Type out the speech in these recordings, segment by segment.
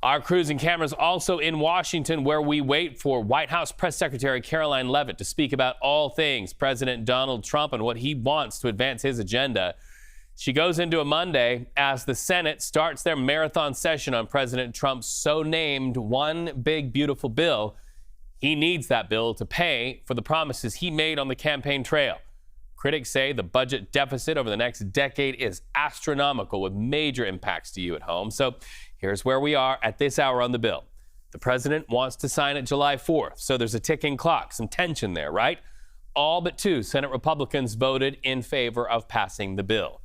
Our crews and cameras also in Washington, where we wait for White House Press Secretary Caroline Leavitt to speak about all things President Donald Trump and what he wants to advance his agenda. She goes into a Monday as the Senate starts their marathon session on President Trump's so-named One Big Beautiful Bill. He needs that bill to pay for the promises he made on the campaign trail. Critics say the budget deficit over the next decade is astronomical, with major impacts to you at home. So here's where we are at this hour on the bill. The president wants to sign it July 4th, so there's a ticking clock, some tension there, right? All but 2 Senate Republicans voted in favor of passing the bill.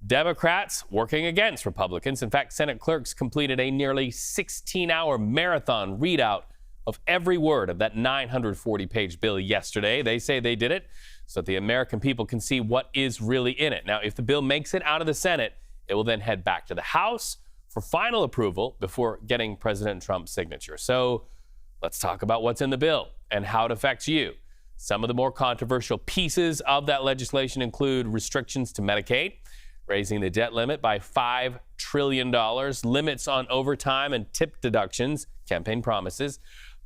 Democrats working against Republicans. In fact, Senate clerks completed a nearly 16-hour marathon readout of every word of that 940-page bill yesterday. They say they did it so that the American people can see what is really in it. Now, if the bill makes it out of the Senate, it will then head back to the House for final approval before getting President Trump's signature. So let's talk about what's in the bill and how it affects you. Some of the more controversial pieces of that legislation include restrictions to Medicaid, raising the debt limit by $5 trillion, limits on overtime and tip deductions, campaign promises,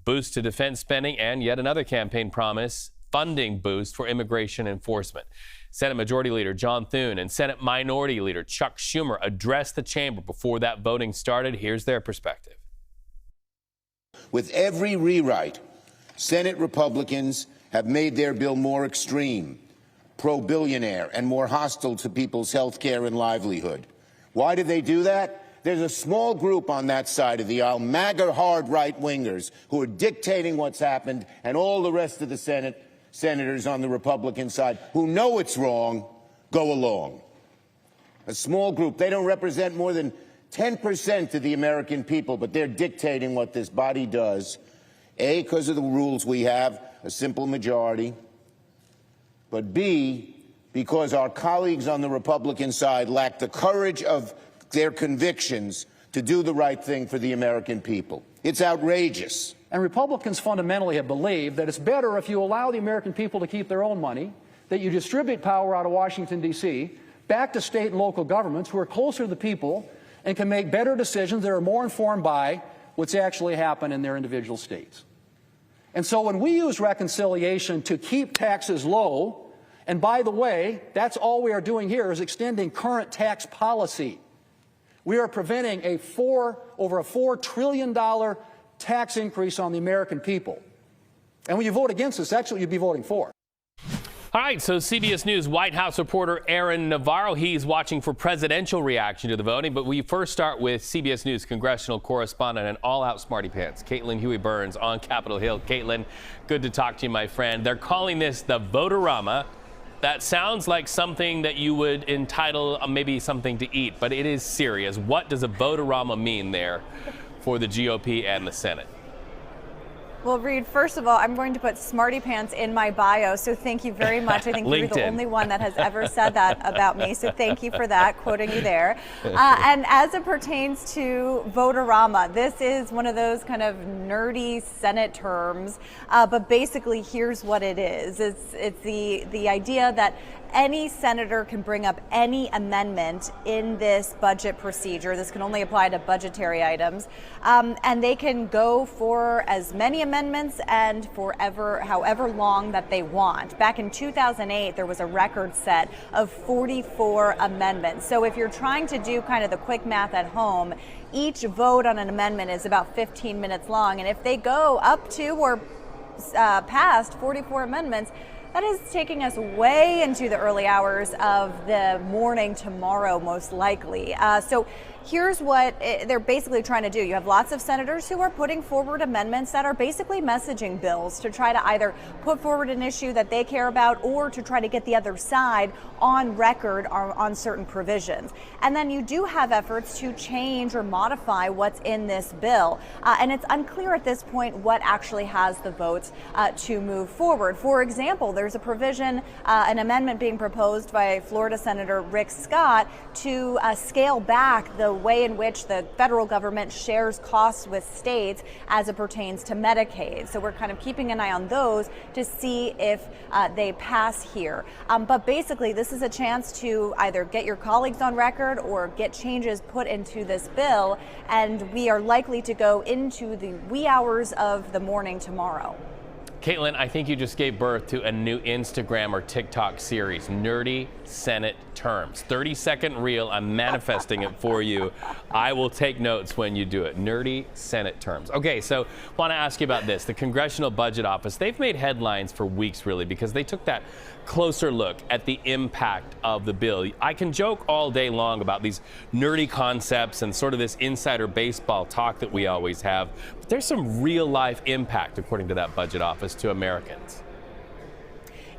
boost to defense spending, and yet another campaign promise, funding boost for immigration enforcement. Senate Majority Leader John Thune and Senate Minority Leader Chuck Schumer addressed the chamber before that voting started. Here's their perspective. With every rewrite, Senate Republicans have made their bill more extreme, pro-billionaire, and more hostile to people's health care and livelihood. Why do they do that? There's a small group on that side of the aisle, MAGA hard right-wingers, who are dictating what's happened, and all the rest of the senators on the Republican side who know it's wrong go along. A small group. They don't represent more than 10% of the American people, but they're dictating what this body does. A, because of the rules we have, a simple majority, but B, because our colleagues on the Republican side lack the courage of their convictions to do the right thing for the American people. It's outrageous. And Republicans fundamentally have believed that it's better if you allow the American people to keep their own money, that you distribute power out of Washington, D.C., back to state and local governments who are closer to the people and can make better decisions that are more informed by what's actually happened in their individual states. And so when we use reconciliation to keep taxes low, and by the way, that's all we are doing here is extending current tax policy. We are preventing over a $4 trillion tax increase on the American people. And when you vote against this, that's what you'd be voting for. All right, so CBS News White House reporter Aaron Navarro, he's watching for presidential reaction to the voting. But we first start with CBS News congressional correspondent and all-out smarty pants, Caitlin Huey-Burns on Capitol Hill. Caitlin, good to talk to you, my friend. They're calling this the vote-a-rama. That sounds like something that you would entitle maybe something to eat, but it is serious. What does a vote-a-rama mean there for the GOP and the Senate? Well, Reed, first of all, I'm going to put smarty pants in my bio, so thank you very much. I think you're the only one that has ever said that about me, so thank you for that, quoting you there. And as it pertains to vote-a-rama, this is one of those kind of nerdy Senate terms, but basically here's what it is. It's the idea that any senator can bring up any amendment in this budget procedure. This can only apply to budgetary items. And they can go for as many amendments and however long that they want. Back in 2008, there was a record set of 44 amendments. So if you're trying to do kind of the quick math at home, each vote on an amendment is about 15 minutes long. And if they go up to or past 44 amendments, that is taking us way into the early hours of the morning tomorrow, most likely. So here's what they're basically trying to do. You have lots of senators who are putting forward amendments that are basically messaging bills to try to either put forward an issue that they care about or to try to get the other side on record on certain provisions. And then you do have efforts to change or modify what's in this bill. And it's unclear at this point what actually has the votes to move forward. For example, there's a provision, an amendment being proposed by Florida Senator Rick Scott to scale back the the way in which the federal government shares costs with states as it pertains to Medicaid. So we're kind of keeping an eye on those to see if they pass here. But basically, this is a chance to either get your colleagues on record or get changes put into this bill, and we are likely to go into the wee hours of the morning tomorrow. Caitlin, I think you just gave birth to a new Instagram or TikTok series, Nerdy Senate Terms. 30-second reel. I'm manifesting it for you. I will take notes when you do it. Nerdy Senate Terms. Okay, so want to ask you about this. The Congressional Budget Office, they've made headlines for weeks, really, because they took that closer look at the impact of the bill. I can joke all day long about these nerdy concepts and sort of this insider baseball talk that we always have, but there's some real life impact, according to that budget office, to Americans.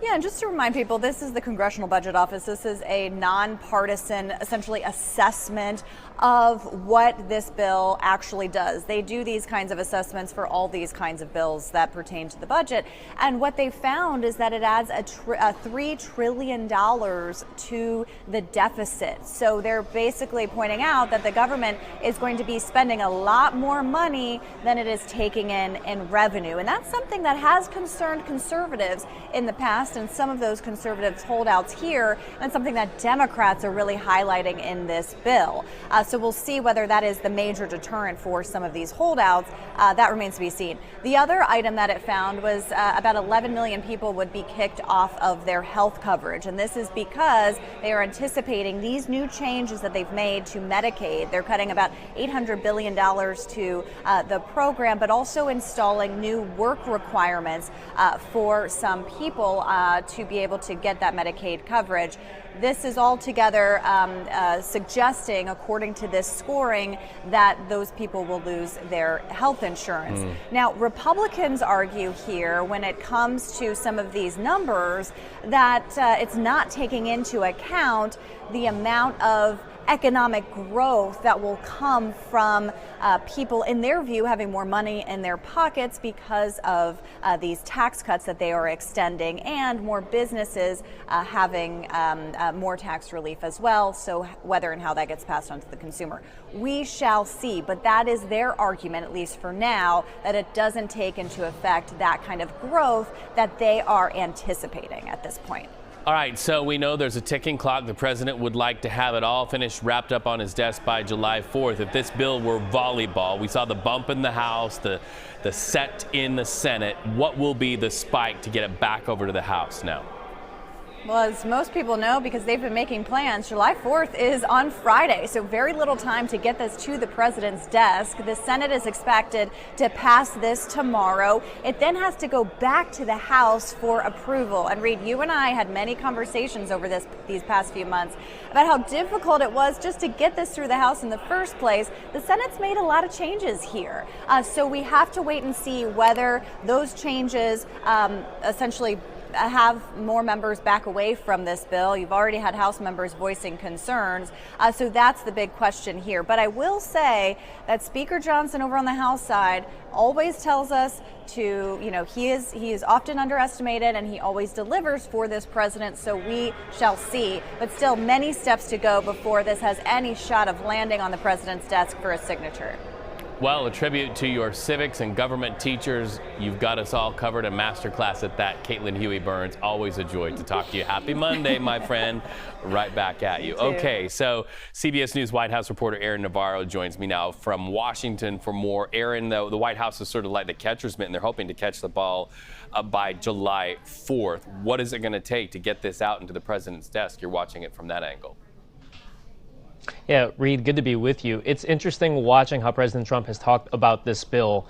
Yeah, and just to remind people, this is the Congressional Budget Office. This is a nonpartisan, essentially, assessment of what this bill actually does. They do these kinds of assessments for all these kinds of bills that pertain to the budget. And what they found is that it adds a $3 trillion to the deficit. So they're basically pointing out that the government is going to be spending a lot more money than it is taking in revenue. And that's something that has concerned conservatives in the past, and some of those conservatives holdouts here, and something that Democrats are really highlighting in this bill. So we'll see whether that is the major deterrent for some of these holdouts. That remains to be seen. The other item that it found was about 11 million people would be kicked off of their health coverage. And this is because they are anticipating these new changes that they've made to Medicaid. They're cutting about $800 billion to the program, but also installing new work requirements for some people to be able to get that Medicaid coverage. This is altogether suggesting, according to this scoring, that those people will lose their health insurance. Now, Republicans argue here, when it comes to some of these numbers, that it's not taking into account the amount of economic growth that will come from people, in their view, having more money in their pockets because of these tax cuts that they are extending, and more businesses having more tax relief as well. So whether and how that gets passed on to the consumer, we shall see. But that is their argument, at least for now, that it doesn't take into effect that kind of growth that they are anticipating at this point. All right, so we know there's a ticking clock. The president would like to have it all finished, wrapped up on his desk by July 4th. If this bill were volleyball, we saw the bump in the House, the set in the Senate. What will be the spike to get it back over to the House now? Well, as most people know, because they've been making plans, July 4th is on Friday, so very little time to get this to the president's desk. The Senate is expected to pass this tomorrow. It then has to go back to the House for approval. And Reed, you and I had many conversations over these past few months about how difficult it was just to get this through the House in the first place. The Senate's made a lot of changes here. So we have to wait and see whether those changes essentially have more members back away from this bill. You've already had House members voicing concerns. So that's the big question here. But I will say that Speaker Johnson over on the House side always tells us to, he is often underestimated, and he always delivers for this president. So we shall see. But still many steps to go before this has any shot of landing on the president's desk for a signature. Well, a tribute to your civics and government teachers. You've got us all covered. A masterclass at that. Caitlin Huey-Burns, always a joy to talk to you. Happy Monday, my friend. Right back at you. Okay, so CBS News White House reporter Aaron Navarro joins me now from Washington for more. Aaron, the White House is sort of like the catcher's mitt, and they're hoping to catch the ball by July 4th. What is it going to take to get this out into the president's desk? You're watching it from that angle. Yeah, Reed, good to be with you. It's interesting watching how President Trump has talked about this bill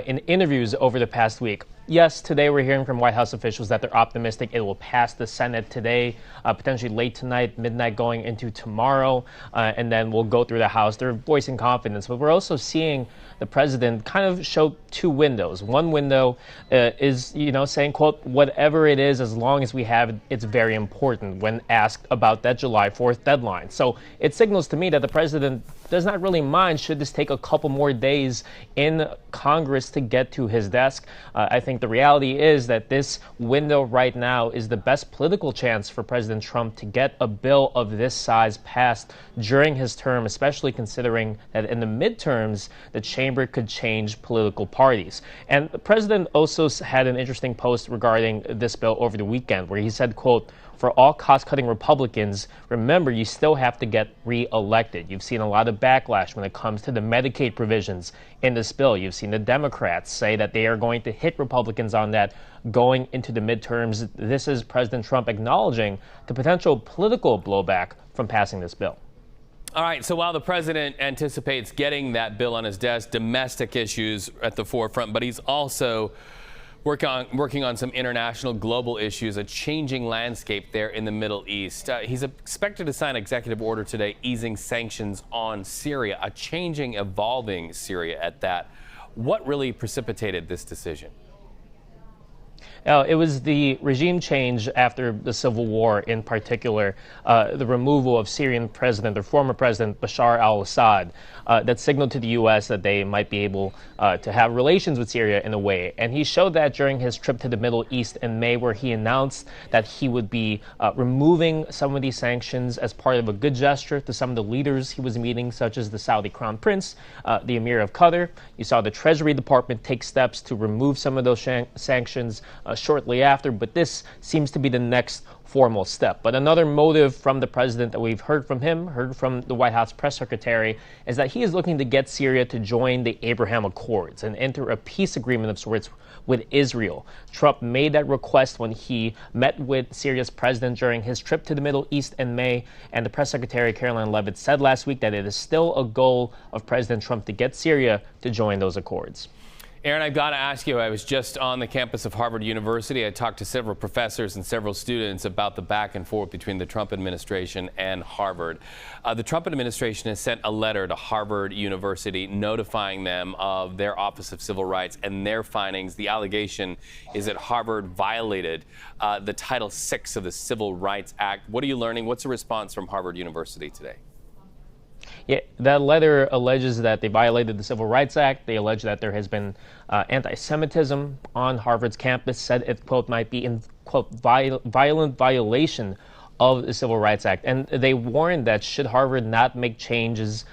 in interviews over the past week. Yes, today we're hearing from White House officials that they're optimistic it will pass the Senate today, potentially late tonight, midnight going into tomorrow, and then we'll go through the House. They're voicing confidence, but we're also seeing the president kind of show two windows. One window is, saying, quote, whatever it is, as long as we have it, it's very important, when asked about that July 4th deadline. So it signals to me that the president does not really mind should this take a couple more days in Congress to get to his desk. I think the reality is that this window right now is the best political chance for President Trump to get a bill of this size passed during his term, especially considering that in the midterms, the chamber could change political parties. And the president also had an interesting post regarding this bill over the weekend where he said, quote, "For all cost-cutting Republicans, remember, you still have to get re-elected." You've seen a lot of backlash when it comes to the Medicaid provisions in this bill. You've seen the Democrats say that they are going to hit Republicans on that going into the midterms. This is President Trump acknowledging the potential political blowback from passing this bill. All right, so while the president anticipates getting that bill on his desk, domestic issues at the forefront, but he's also working on some international global issues, a changing landscape there in the Middle East. He's expected to sign an executive order today easing sanctions on Syria, a changing, evolving Syria at that. What really precipitated this decision? It was the regime change after the civil war, in particular, the removal of Syrian president or former president Bashar al-Assad, that signaled to the U.S. that they might be able to have relations with Syria in a way. And he showed that during his trip to the Middle East in May, where he announced that he would be removing some of these sanctions as part of a good gesture to some of the leaders he was meeting, such as the Saudi Crown Prince, the Emir of Qatar. You saw the Treasury Department take steps to remove some of those sanctions shortly after, but this seems to be the next formal step. But another motive from the president that we've heard from the White House press secretary, is that he is looking to get Syria to join the Abraham Accords and enter a peace agreement of sorts with Israel. Trump made that request when he met with Syria's president during his trip to the Middle East in May, and the press secretary Caroline Leavitt said last week that it is still a goal of President Trump to get Syria to join those accords. Aaron, I've got to ask you, I was just on the campus of Harvard University. I talked to several professors and several students about the back and forth between the Trump administration and Harvard. The Trump administration has sent a letter to Harvard University notifying them of their Office of Civil Rights and their findings. The allegation is that Harvard violated the Title VI of the Civil Rights Act. What are you learning? What's the response from Harvard University today? Yeah, that letter alleges that they violated the Civil Rights Act. They allege that there has been anti-Semitism on Harvard's campus, said it, quote, might be in, quote, violent violation of the Civil Rights Act. And they warned that should Harvard not make changes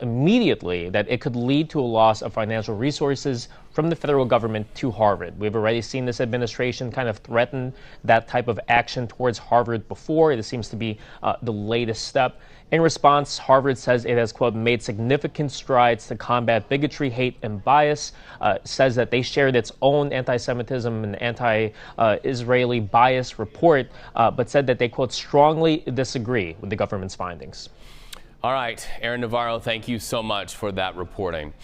immediately, that it could lead to a loss of financial resources from the federal government to Harvard. We've already seen this administration kind of threaten that type of action towards Harvard before. It seems to be the latest step. In response, Harvard says it has, quote, made significant strides to combat bigotry, hate, and bias, says that they shared its own anti-Semitism and anti-Israeli bias report, but said that they, quote, strongly disagree with the government's findings. All right, Aaron Navarro, thank you so much for that reporting.